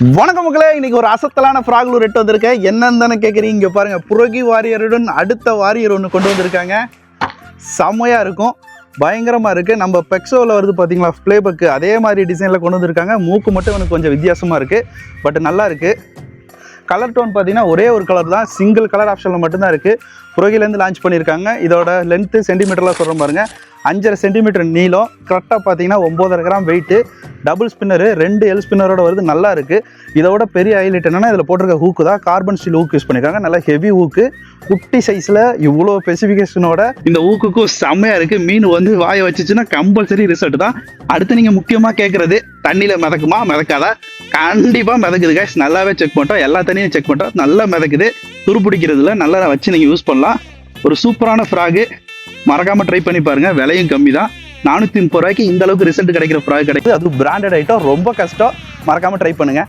வணக்கம் மக்களே, இன்னைக்கு ஒரு அசத்தலான ஃப்ராக்லூர் ரெட் வந்திருக்கேன். என்னன்னு கேட்குறீங்க? இங்கே பாருங்க, புரோகி வாரியருடன் அடுத்த வாரியர் ஒன்று கொண்டு வந்திருக்காங்க. செம்மையாக இருக்கும், பயங்கரமாக இருக்குது. நம்ம பெக்ஸோவில் வருது பார்த்தீங்களா, ஃப்ளேபக்கு அதே மாதிரி டிசைனில் கொண்டு வந்திருக்காங்க. மூக்கு மட்டும் எனக்கு கொஞ்சம் வித்தியாசமாக இருக்குது, பட் நல்லா இருக்குது. கலர் டோன் பார்த்தீங்கன்னா ஒரே ஒரு கலர் தான், சிங்கிள் கலர் ஆப்ஷனில் மட்டும்தான் இருக்குது. புரோகிலேருந்து லான்ச் பண்ணியிருக்காங்க. இதோட லென்த்து சென்டிமீட்டரில் சொல்கிறேன் பாருங்கள், 5.5 சென்டிமீட்டர் நீளம், கரெக்டாக பார்த்தீங்கன்னா 9.5 gram weight, double spinner, 2 L ஸ்பின்னரோட வருது. நல்லா இருக்குது. இதோட பெரிய ஹைலைட் என்னென்னா, இதில் போட்டிருக்க ஹூக்கு தான் கார்பன் ஸ்டீல் ஹூக் யூஸ் பண்ணியிருக்காங்க. நல்லா ஹெவி ஹூக்கு, குட்டி சைஸில் இவ்வளோ ஸ்பெசிஃபிகேஷனோட இந்த ஹூக்குக்கும் செம்மையாக இருக்குது. மீன் வந்து வாயை வச்சுச்சுன்னா கம்பல்சரி ரிசல்ட் தான். அடுத்து நீங்கள் முக்கியமாக கேட்குறது, தண்ணியில் மிதக்குமா மிதக்காதா? கண்டிப்பாக மிதக்குது கைஸ். நல்லாவே செக் பண்ணிட்டோம், எல்லா தண்ணியும் செக் பண்ணிட்டோம், நல்லா மிதக்குது. துருப்பிடிக்கிறதுல நல்லா வச்சு நீங்கள் யூஸ் பண்ணலாம். ஒரு சூப்பரான ஃப்ராகு, மறக்காமல் ட்ரை பண்ணி பாருங்கள். விலையும் கம்மி தான். 430 ரூபாய்க்கு இந்த அளவுக்கு ரிசல்ட் கிடைக்கிற ஃப்ராக் கிடைக்குது. அது பிராண்டட் ஐட்டம், ரொம்ப கஷ்டம். மறக்காமல் ட்ரை பண்ணுங்கள்.